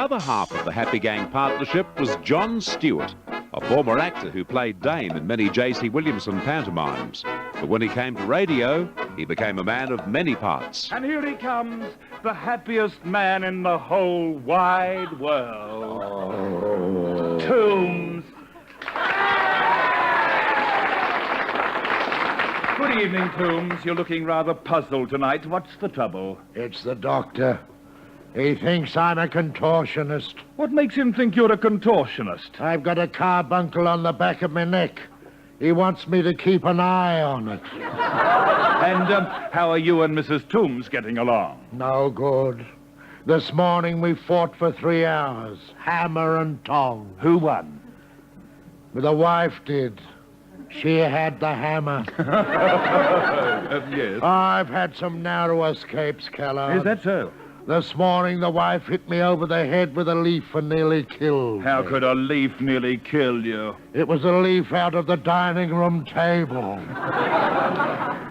other half of the Happy Gang partnership was John Stewart, a former actor who played Dane in many J.C. Williamson pantomimes. But when he came to radio, he became a man of many parts. And here he comes, the happiest man in the whole wide world. Oh. Toombs. Good evening, Toombs. You're looking rather puzzled tonight. What's the trouble? It's the doctor. He thinks I'm a contortionist. What makes him think you're a contortionist? I've got a carbuncle on the back of my neck. He wants me to keep an eye on it. And how are you and Mrs. Toombs getting along? No good. This morning we fought for 3 hours, hammer and tong. Who won? The wife did. She had the hammer. Yes. I've had some narrow escapes, Keller. Is that so? This morning the wife hit me over the head with a leaf and nearly killed How me. could a leaf nearly kill you? It was a leaf out of the dining room table.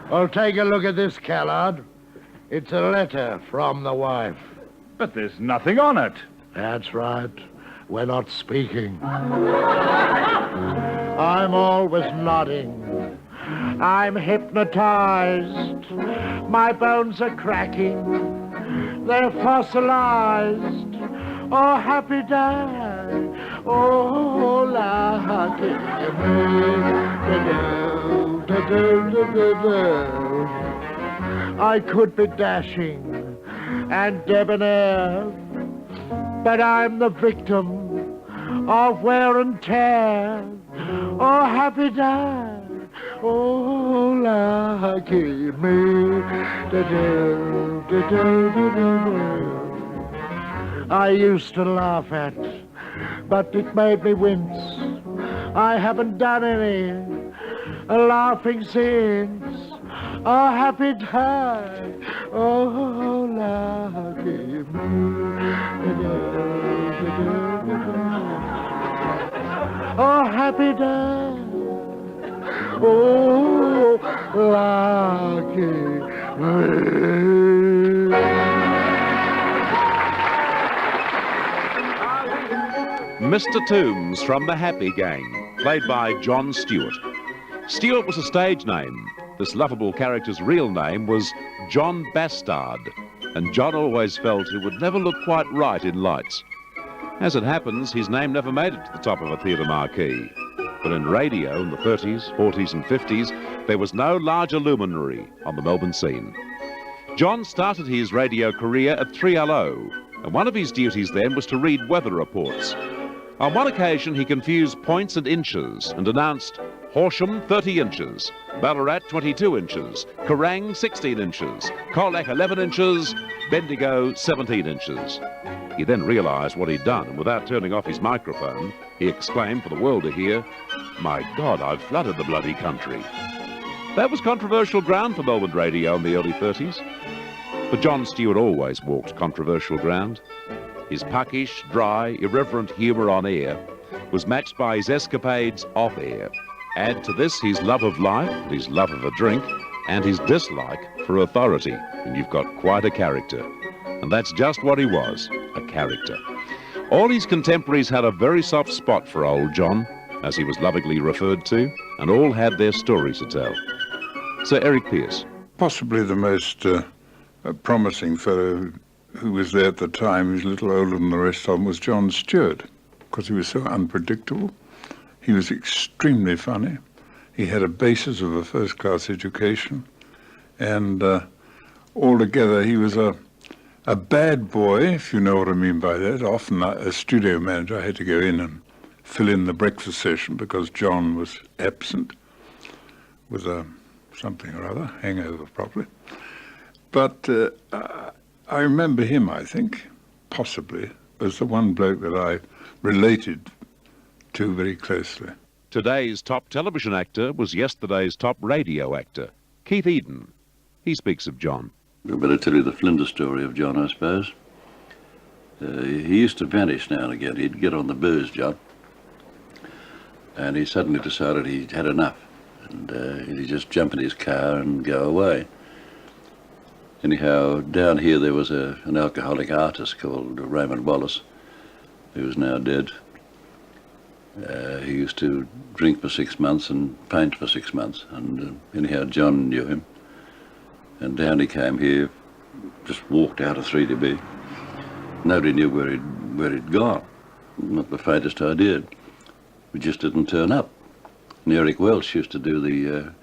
Well, take a look at this, Callard. It's a letter from the wife. But there's nothing on it. That's right. We're not speaking. I'm always nodding. I'm hypnotized. My bones are cracking. They're fossilized. Oh, happy day. Oh, lucky me. I could be dashing and debonair, but I'm the victim of wear and tear. Oh, happy day. Oh, lucky me. I used to laugh at, but it made me wince. I haven't done any laughing since. Oh, happy day. Oh, lucky me. Oh, happy day. Oh, lucky me. Mr. Toombs from the Happy Gang, played by John Stewart. Stewart was a stage name. This lovable character's real name was John Bastard, and John always felt it would never look quite right in lights. As it happens, his name never made it to the top of a theatre marquee. But in radio in the 30s, 40s and 50s, there was no larger luminary on the Melbourne scene. John started his radio career at 3LO, and one of his duties then was to read weather reports. On one occasion, he confused points and inches and announced Horsham 30 inches, Ballarat 22 inches, Kerrang 16 inches, Colac 11 inches, Bendigo 17 inches. He then realised what he'd done, and without turning off his microphone, he exclaimed for the world to hear, "My God, I've flooded the bloody country." That was controversial ground for Melbourne radio in the early 30s. But John Stewart always walked controversial ground. His puckish, dry, irreverent humour on air was matched by his escapades off air. Add to this his love of life, his love of a drink, and his dislike for authority, and you've got quite a character. And that's just what he was, a character. All his contemporaries had a very soft spot for old John, as he was lovingly referred to, and all had their stories to tell. Sir Eric Pearce. Possibly the most promising fellow who was there at the time, he was a little older than the rest of them, was John Stewart, because he was so unpredictable. He was extremely funny. He had a basis of a first-class education, and altogether he was a bad boy, if you know what I mean by that. Often a studio manager had to go in and fill in the breakfast session because John was absent with something or other, hangover probably. But I remember him, I think, possibly, as the one bloke that I related to very closely. Today's top television actor was yesterday's top radio actor, Keith Eden. He speaks of John. I better tell you the Flinders story of John, I suppose. He used to vanish now and again. He'd get on the booze, John. And he suddenly decided he'd had enough. And he'd just jump in his car and go away. Anyhow, down here there was an alcoholic artist called Raymond Wallace. who is now dead. He used to drink for 6 months and paint for 6 months, and anyhow John knew him, and down he came here, just walked out of 3DB. Nobody knew where he'd gone, not the faintest idea. We just didn't turn up. And Eric Welch used to do the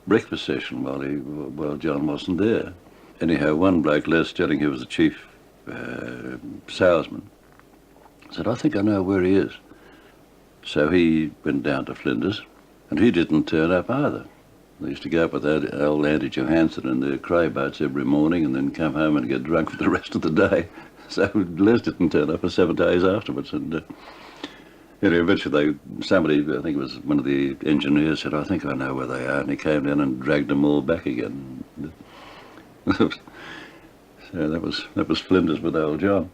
breakfast session while John wasn't there. Anyhow, one bloke, Les Stelling, who was the chief salesman, said, "I think I know where he is." So he went down to Flinders, and he didn't turn up either. They used to go up with old Auntie Johansson in their cray boats every morning and then come home and get drunk for the rest of the day. So Les didn't turn up for 7 days afterwards. And anyway, eventually somebody, I think it was one of the engineers, said, "I think I know where they are," and he came down and dragged them all back again. So that was Flinders with old John.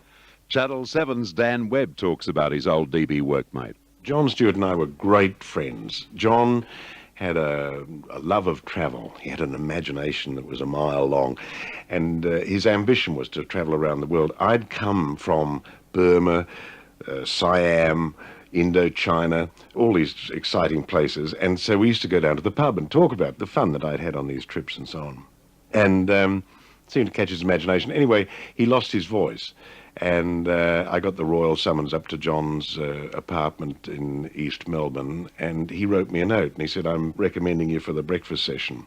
Channel 7's Dan Webb talks about his old DB workmate. John Stewart and I were great friends. John had a love of travel. He had an imagination that was a mile long, and his ambition was to travel around the world. I'd come from Burma, Siam, Indochina, all these exciting places, and so we used to go down to the pub and talk about the fun that I'd had on these trips and so on. And seemed to catch his imagination. Anyway, he lost his voice, and I got the royal summons up to John's apartment in East Melbourne, and he wrote me a note, and he said, "I'm recommending you for the breakfast session."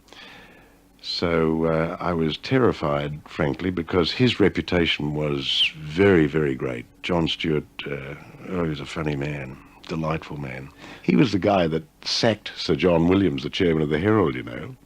So I was terrified, frankly, because his reputation was very, very great. John Stewart, he was a funny man, delightful man. He was the guy that sacked Sir John Williams, the chairman of the Herald, you know.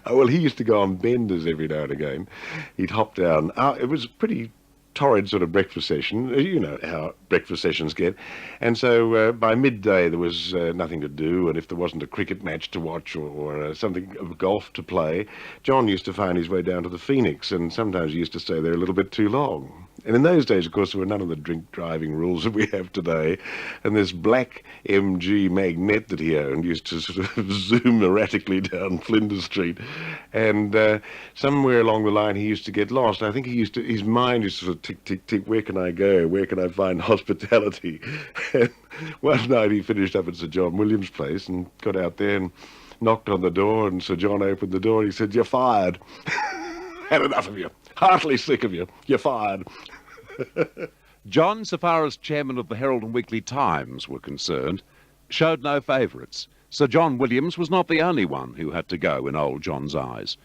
Well, he used to go on benders every now and again. He'd hop down. It was a pretty torrid sort of breakfast session. You know how breakfast sessions get. And so by midday there was nothing to do, and if there wasn't a cricket match to watch or something of golf to play, John used to find his way down to the Phoenix, and sometimes he used to stay there a little bit too long. And in those days, of course, there were none of the drink-driving rules that we have today. And this black MG Magnet that he owned used to sort of zoom erratically down Flinders Street. And somewhere along the line, he used to get lost. I think his mind used to sort of tick, tick, tick, where can I go? Where can I find hospitality? And one night he finished up at Sir John Williams' place and got out there and knocked on the door, and Sir John opened the door and he said, "You're fired. Had enough of you. Heartily sick of you. You're fired." John, so far as chairman of the Herald and Weekly Times were concerned, showed no favourites. Sir John Williams was not the only one who had to go in old John's eyes.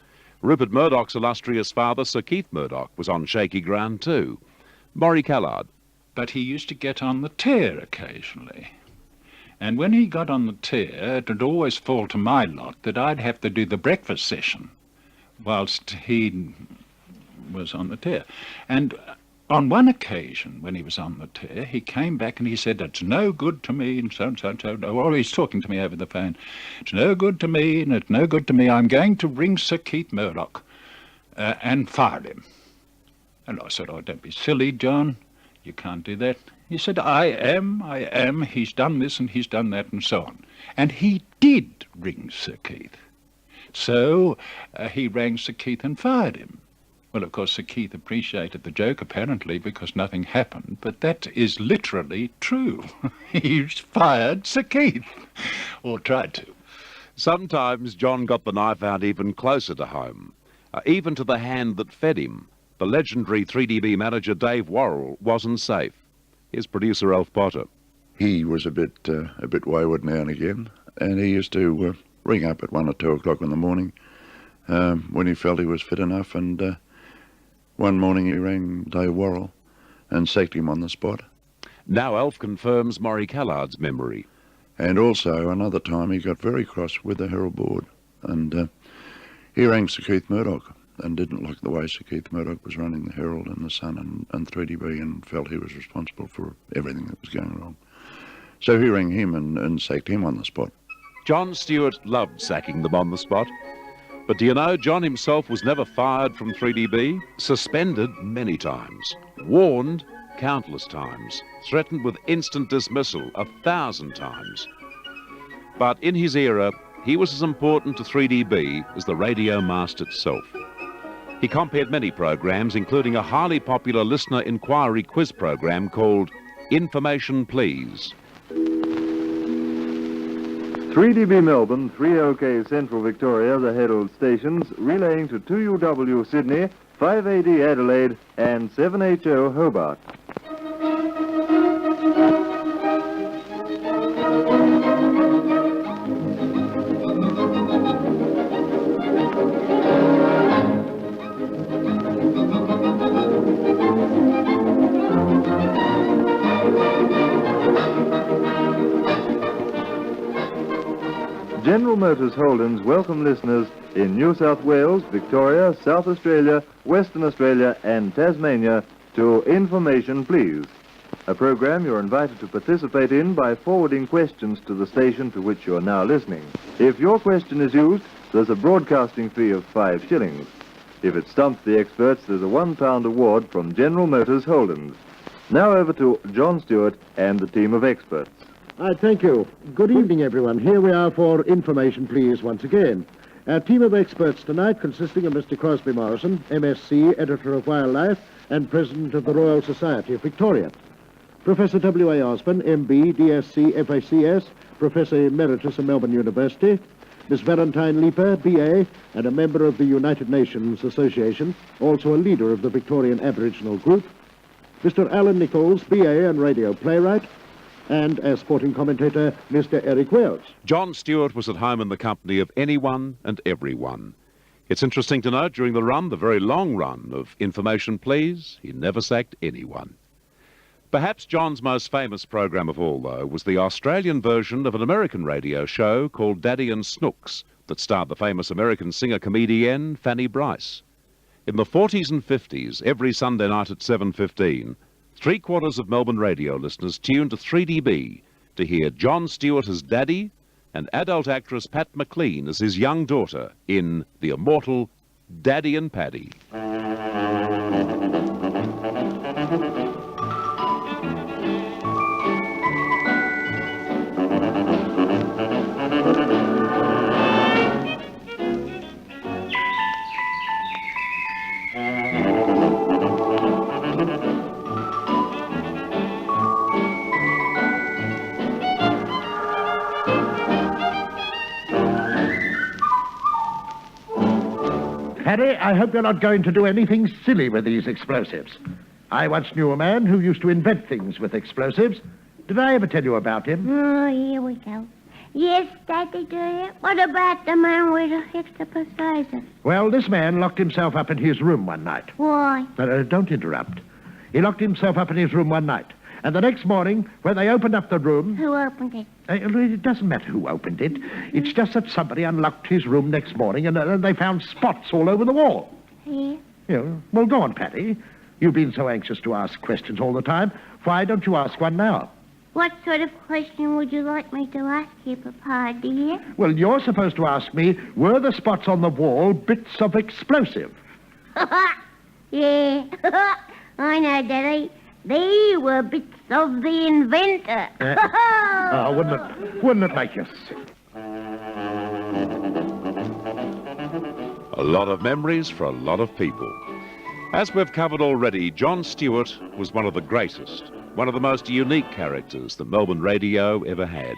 Rupert Murdoch's illustrious father, Sir Keith Murdoch, was on shaky ground too. Maury Callard. But he used to get on the tear occasionally. And when he got on the tear, it would always fall to my lot that I'd have to do the breakfast session whilst he was on the tear. And on one occasion, when he was on the tear, he came back and he said, "It's no good to me," and so and so and so. Or he's talking to me over the phone. "It's no good to me, and it's no good to me. I'm going to ring Sir Keith Murdoch and fire him." And I said, "Oh, don't be silly, John. You can't do that." He said, I am. He's done this and he's done that and so on." And he did ring Sir Keith. So he rang Sir Keith and fired him. Well, of course, Sir Keith appreciated the joke, apparently, because nothing happened, but that is literally true. He fired Sir Keith, or tried to. Sometimes John got the knife out even closer to home, even to the hand that fed him. The legendary 3DB manager Dave Worrell wasn't safe. Here's producer Alf Potter. He was a bit wayward now and again, and he used to ring up at 1 or 2 o'clock in the morning when he felt he was fit enough, and one morning he rang Dave Worrell and sacked him on the spot. Now Alf confirms Maury Callard's memory. And also another time he got very cross with the Herald board, and he rang Sir Keith Murdoch and didn't like the way Sir Keith Murdoch was running the Herald and the Sun and 3DB, and felt he was responsible for everything that was going wrong. So he rang him and sacked him on the spot. John Stewart loved sacking them on the spot. But do you know, John himself was never fired from 3DB, suspended many times, warned countless times, threatened with instant dismissal 1,000 times. But in his era, he was as important to 3DB as the radio mast itself. He compared many programs, including a highly popular listener inquiry quiz program called Information Please. 3DB Melbourne, 3OK Central Victoria, the Herald stations, relaying to 2UW Sydney, 5AD Adelaide, and 7HO Hobart. General Motors Holdings welcome listeners in New South Wales, Victoria, South Australia, Western Australia and Tasmania to Information Please, a program you're invited to participate in by forwarding questions to the station to which you're now listening. If your question is used, there's a broadcasting fee of 5 shillings. If it stumps the experts, there's a £1 award from General Motors Holdings. Now over to John Stewart and the team of experts. Thank you. Good evening, everyone. Here we are for Information Please once again. Our team of experts tonight consisting of Mr. Crosby Morrison, MSc, Editor of Wildlife, and President of the Royal Society of Victoria. Professor W.A. Osborne, MB, DSc, FACS, Professor Emeritus of Melbourne University, Miss Valentine Leeper, BA, and a member of the United Nations Association, also a leader of the Victorian Aboriginal Group, Mr. Alan Nichols, BA and radio playwright, and as sporting commentator, Mr. Eric Wells. John Stewart was at home in the company of anyone and everyone. It's interesting to note during the run, the very long run of Information Please, he never sacked anyone. Perhaps John's most famous program of all, though, was the Australian version of an American radio show called Daddy and Snooks that starred the famous American singer-comedienne Fanny Bryce. In the 40s and 50s, every Sunday night at 7:15, 3/4 of Melbourne radio listeners tuned to 3DB to hear John Stewart as Daddy and adult actress Pat McLean as his young daughter in the immortal Daddy and Paddy. Harry, I hope you're not going to do anything silly with these explosives. I once knew a man who used to invent things with explosives. Did I ever tell you about him? Oh, here we go. Yes, Daddy, dear. What about the man with the extra precisers? Well, this man locked himself up in his room one night. Why? Don't interrupt. He locked himself up in his room one night. And the next morning, when they opened up the room... Who opened it? It doesn't matter who opened it. It's just that somebody unlocked his room next morning and they found spots all over the wall. Yeah? Yeah. Well, go on, Patty. You've been so anxious to ask questions all the time. Why don't you ask one now? What sort of question would you like me to ask you, Papa, dear? Well, you're supposed to ask me, were the spots on the wall bits of explosive? Yeah. I know, Daddy. They were bits of the inventor. Oh, wouldn't it make you sick? A lot of memories for a lot of people. As we've covered already, John Stewart was one of the greatest, one of the most unique characters that Melbourne radio ever had.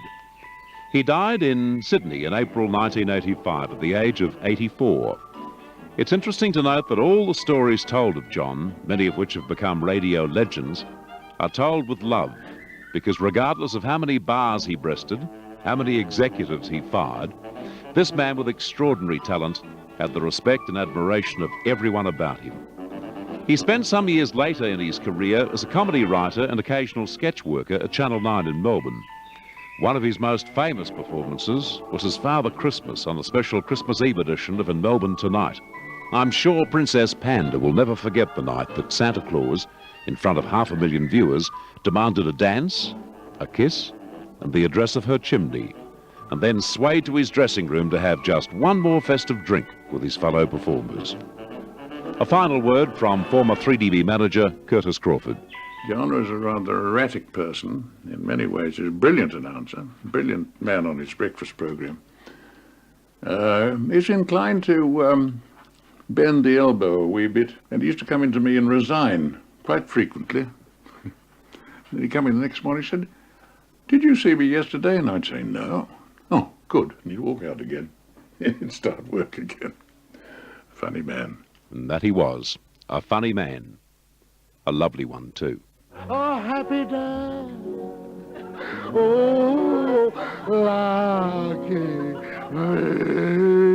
He died in Sydney in April 1985 at the age of 84. It's interesting to note that all the stories told of John, many of which have become radio legends, are told with love, because regardless of how many bars he breasted, how many executives he fired, this man with extraordinary talent had the respect and admiration of everyone about him. He spent some years later in his career as a comedy writer and occasional sketch worker at Channel 9 in Melbourne. One of his most famous performances was as Father Christmas on the special Christmas Eve edition of In Melbourne Tonight. I'm sure Princess Panda will never forget the night that Santa Claus, in front of 500,000 viewers, demanded a dance, a kiss, and the address of her chimney, and then swayed to his dressing room to have just one more festive drink with his fellow performers. A final word from former 3DB manager Curtis Crawford. John was a rather erratic person. In many ways, he was a brilliant announcer, brilliant man on his breakfast program. He's inclined to bend the elbow a wee bit, and he used to come in to me and resign quite frequently. Then he'd come in the next morning and said, "Did you see me yesterday?" And I'd say, "No." "Oh, good." And he'd walk out again. He'd start work again. Funny man. And that he was, a funny man. A lovely one, too. A happy day. Oh, lucky me.